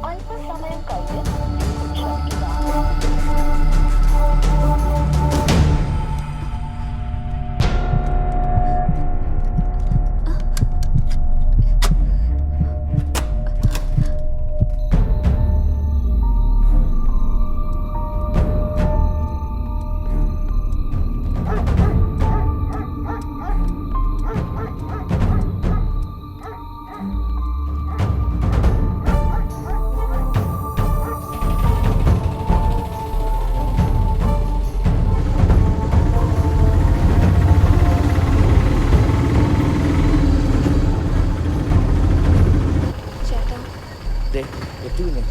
അല്പസമയം കഴിഞ്ഞ് ശ്രമിക്കുക. എത്തി പിന്നെ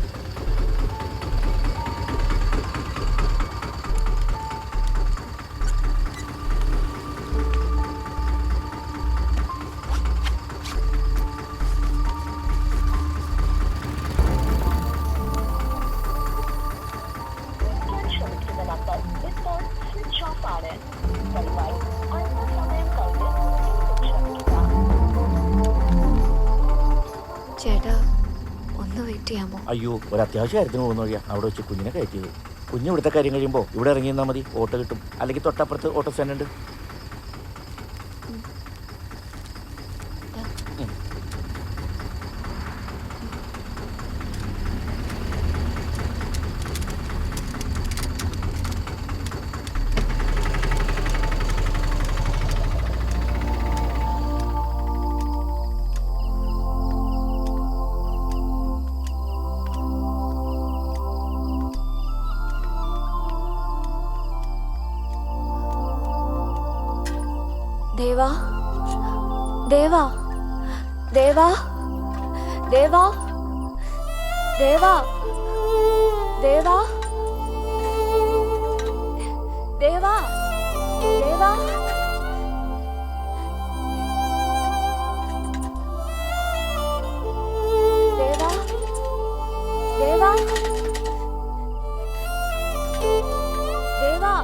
ശ്രമിക്കുന്ന നമ്പർ ഇപ്പോൾ സ്വിച്ച് ഓഫ് ആണ്. ദയവായി അല്പസമയം കഴിഞ്ഞ് ശ്രമിക്കുക. ചേട്ടാ ഒന്ന് വെയിറ്റ് ചെയ്യാമോ? അയ്യോ, ഒരു അത്യാവശ്യ കാര്യത്തിന് പോകുന്ന വഴിയാ അവിടെ വെച്ച് കുഞ്ഞിനെ കയറ്റിയത്. കുഞ്ഞ് ഇവിടുത്തെ കാര്യം കഴിയുമ്പോൾ ഇവിടെ ഇറങ്ങി നിന്നാൽ മതി, ഓട്ടോ കിട്ടും. അല്ലെങ്കിൽ തൊട്ടപ്പുറത്ത് ഓട്ടോ സ്റ്റാൻഡ് ഉണ്ട്. ദേവാ ദേവാ ദേവാ ദേവാ ദേവാ ദേവാ ദേവാ ദേവാ ദേവാ ദേവാ ദേവാ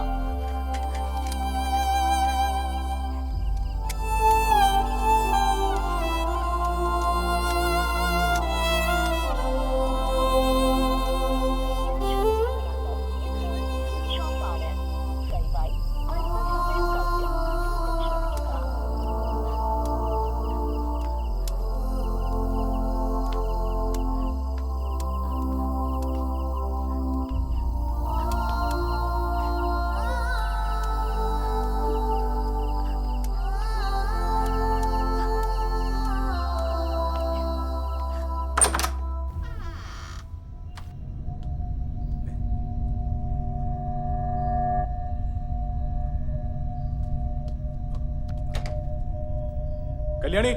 കല്യാണി,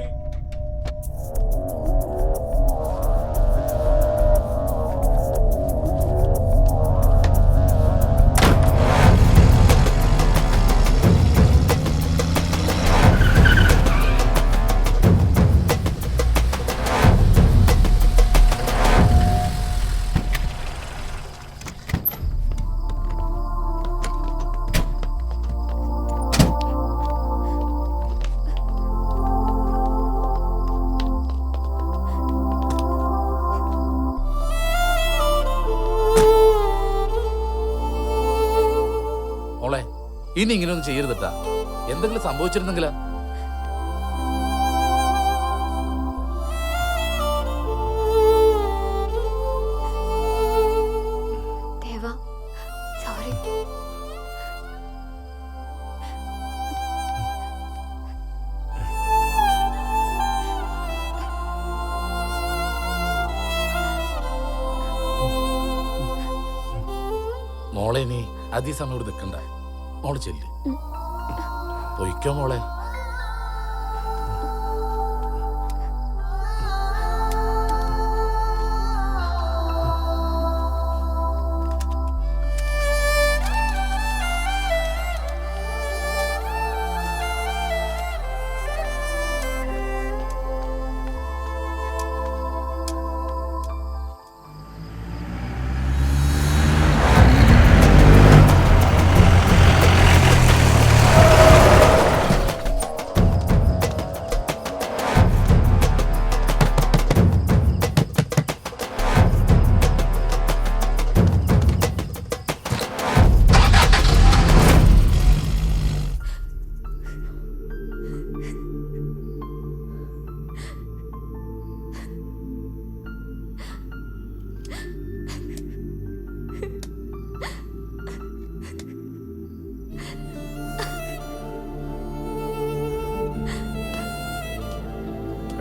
ഇനി ഇങ്ങനെയൊന്നും ചെയ്യരുതട്ടാ. എന്തെങ്കിലും സംഭവിച്ചിരുന്നെങ്കിലാ? ദേവാ സോറി. മോളെ നീ അതിസമയം ഇവിടെ നിൽക്കണ്ട. മോള് ചെല്ല്, പൊയ്ക്കോ മോളെ.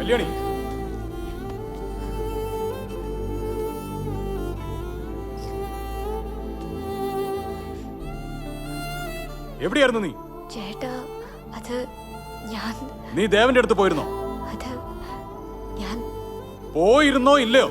കല്യാണി, എവിടെയായിരുന്നു നീ? ചേട്ടാ അത് ഞാൻ നീ ദേവന്റെ അടുത്ത് പോയിരുന്നോ? അത് ഞാൻ പോയിരുന്നോ ഇല്ലയോ?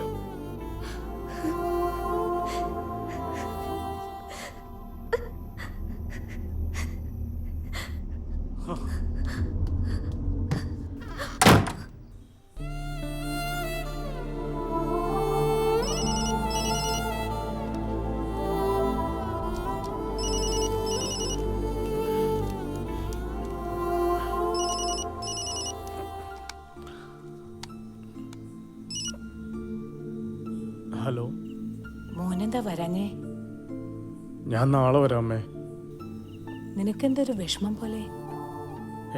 ഹലോ, മോനെന്താ വരാഞ്ഞേ? ഞാൻ നാളെ വരാം അമ്മേ. നിനക്കെന്തൊരു വിഷമം പോലെ?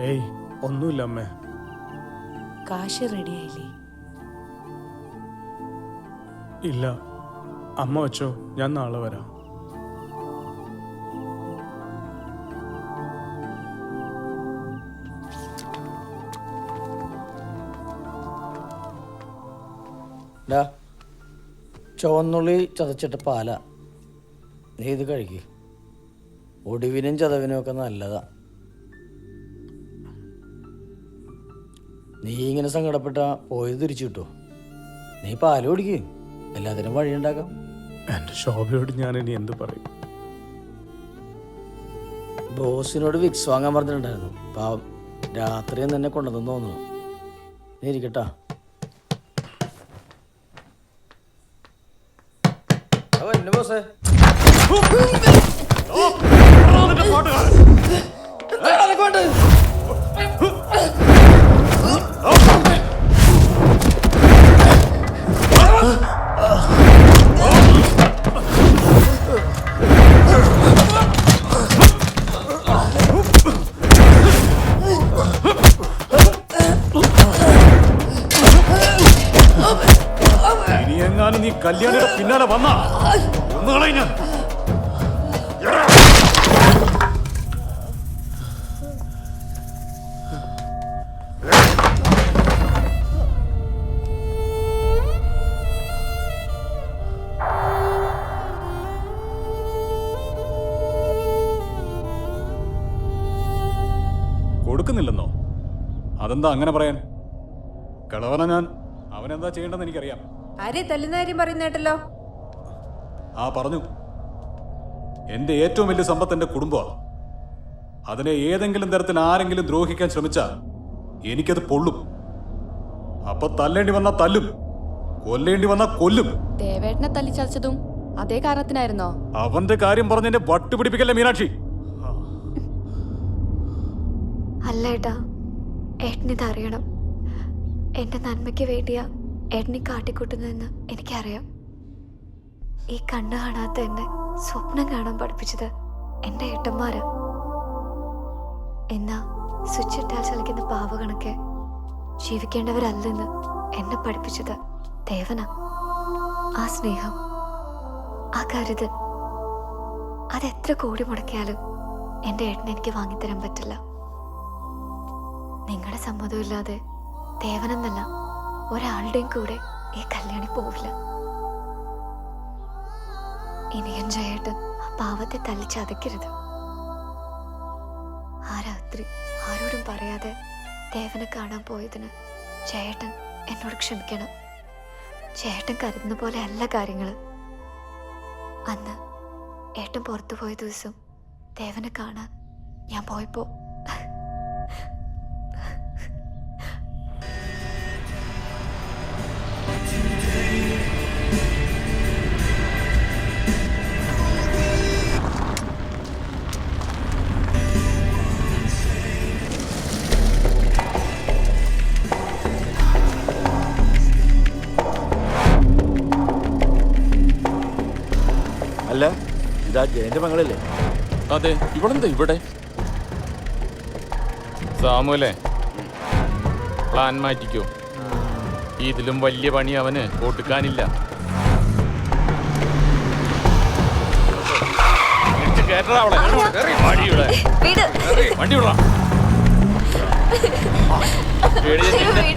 ഏയ് ഒന്നുമില്ല അമ്മേ. കാശ് റെഡിയായില്ലേ? ഇല്ല, അമ്മ വെച്ചോ, ഞാൻ നാളെ വരാം. ചുവന്നുള്ളി ചതച്ചിട്ട് പാല, നീ ഇത് കഴിക്ക്. ഒടിവിനും ചതവിനും ഒക്കെ നല്ലതാ. നീ ഇങ്ങനെ സങ്കടപ്പെട്ട പോയത് തിരിച്ചു കിട്ടുമോ? നീ പാല് കുടിക്ക്, എല്ലാത്തിനും വഴിയുണ്ടാക്കാം. എൻ്റെ ശോഭയോട് ഞാൻ ഇനി എന്ത് പറയും? ബോസിനോട് വിക്സ് വാങ്ങാൻ പറഞ്ഞിട്ടുണ്ടായിരുന്നു. പാവം രാത്രിയും തന്നെ കൊണ്ടുവന്നു തോന്നുന്നു. നീ ഇരിക്കട്ടാ. ബോസേ ഇനിയെങ്ങാനും നീ കല്യാണിയുടെ പിന്നാലെ വന്നാ ഒന്നുകളെ ഞാൻ. കൊടുക്കുന്നില്ലെന്നോ? അതെന്താ അങ്ങനെ പറയാൻ? കളവന ഞാൻ. അവനെന്താ ചെയ്യേണ്ടെന്ന് എനിക്കറിയാം. ആരെ തല്ലുന്ന കാര്യം പറയുന്നേട്ടല്ലോ? ആ പറഞ്ഞു. എന്റെ ഏറ്റവും വലിയ സമ്പത്ത് എന്റെ കുടുംബമാണ്. അതിനെ ഏതെങ്കിലും തരത്തിൽ ആരെങ്കിലും ദ്രോഹിക്കാൻ ശ്രമിച്ചാൽ എനിക്കത് പൊള്ളും. അപ്പൊ തല്ലേണ്ടി വന്നാ തല്ലും, കൊല്ലേണ്ടി വന്നാ കൊല്ലും. ദേവേട്ടനെ തല്ലിച്ചതച്ചതും അതേ കാരണത്തിനായിരുന്നോ? അവന്റെ കാര്യം പറഞ്ഞ് എന്നെ വട്ടുപിടിപ്പിക്കല്ലേ മീനാക്ഷി. അല്ല ഏട്ടാ, ഏട്ടനിത് അറിയണം. എന്റെ നന്മയ്ക്ക് വേണ്ടിയാ ഏട്ടനെ കാട്ടിക്കൂട്ടുന്നതെന്ന് എനിക്കറിയാം. ഈ കണ്ണ് കാണാത്ത എന്നെ സ്വപ്നം കാണാൻ പഠിപ്പിച്ചത് എന്റെ ഏട്ടന്മാരാ. എന്നാ സ്വിച്ച് ഇട്ടാൽ ചലിക്കുന്ന പാവ കണക്കെ ജീവിക്കേണ്ടവരല്ലെന്ന് എന്നെ പഠിപ്പിച്ചത് ദേവനാ. ആ സ്നേഹം, ആ കരുതൽ, അതെത്ര കോടി മുടക്കിയാലും എന്റെ ഏട്ടനെ എനിക്ക് വാങ്ങിത്തരാൻ പറ്റില്ല. നിങ്ങളുടെ സമ്മതമില്ലാതെ ദേവനെന്നല്ല ഒരാളുടെയും കൂടെ ഈ കല്യാണി പോവില്ല. ഇനിയും ജയേട്ടൻ ആ പാവത്തെ തല്ലിച്ചതയ്ക്കരുത്. ആ രാത്രി ആരോടും പറയാതെ ദേവനെ കാണാൻ പോയതിന് ജയേട്ടൻ എന്നോട് ക്ഷമിക്കണം. ചേട്ടൻ കരുതുന്ന പോലെ അല്ല കാര്യങ്ങള്. അന്ന് ഏട്ടൻ പുറത്തു പോയ ദിവസം ദേവനെ കാണാൻ ഞാൻ പോയപ്പോ അല്ല, ഇതാ ജയന്റെ മകളല്ലേ? അതെ, ഇവളെന്താ ഇവിടെ? സാമുവലെ, പ്ലാൻ മാറ്റിക്കോ. ഇതിലും വലിയ പണി അവന് കൊടുക്കാനില്ല. വണ്ടി വിടാം.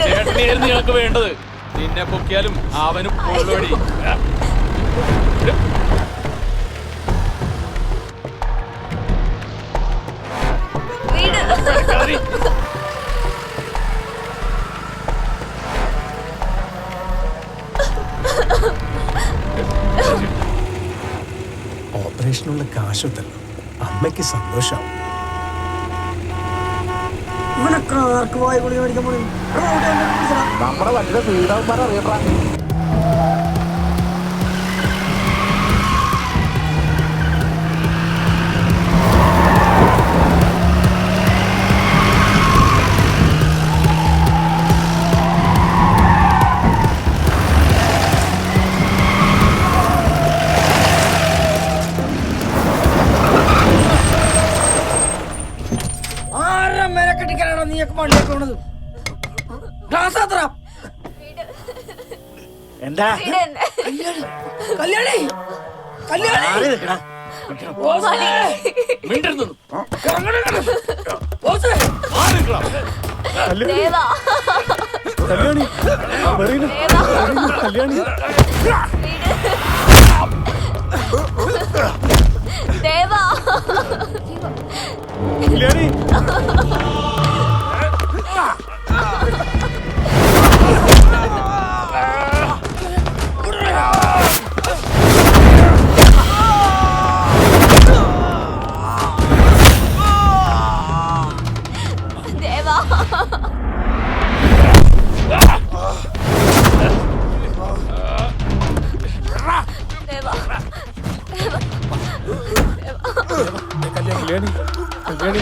ചേട്ടനെ നീയായിരുന്നു ഞങ്ങൾക്ക് വേണ്ടത്. നിന്നെ പൊക്കിയാലും അവനും പൊള്ളുവടി. ഓപ്പറേഷനുള്ള കാശുണ്ടല്ലോ, അമ്മയ്ക്ക് സന്തോഷാവും. നമ്മുടെ വണ്ടിയുടെ വീടാവുമ്പോൾ അറിയട്ടാ. എന്താ കല്യാണി ആരെ നിൽക്കണ? കല്യാണി മെറീന, കല്യാണി കല്യാണി കല്യാണി കല്യാണി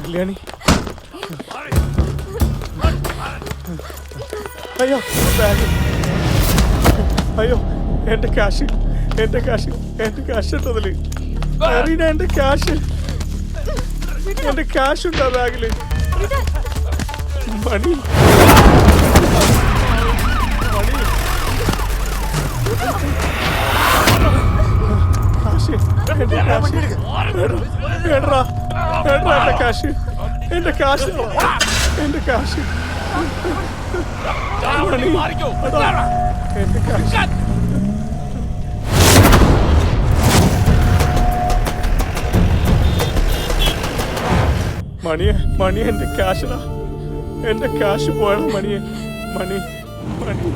കല്യാണി അയ്യോ ബാഗ്, അയ്യോ എന്റെ കാശ്, എന്റെ കാശ്, എന്റെ കാശ് ഉണ്ടതില്. അറിയണ എന്റെ കാശ്, എന്റെ കാശുണ്ടോ ബാഗില്? മണി മണി കാശ്, എന്റെ കാശ് എടാ, എന്റെ കാശ്, എന്റെ കാശ്, എന്റെ കാശ് മണി, എടാ, എന്റെ കാശ്. മണിയെ, മണി എന്റെ കാശിടാ, എന്റെ കാശ് പോയണം മണിയെ, മണി മണി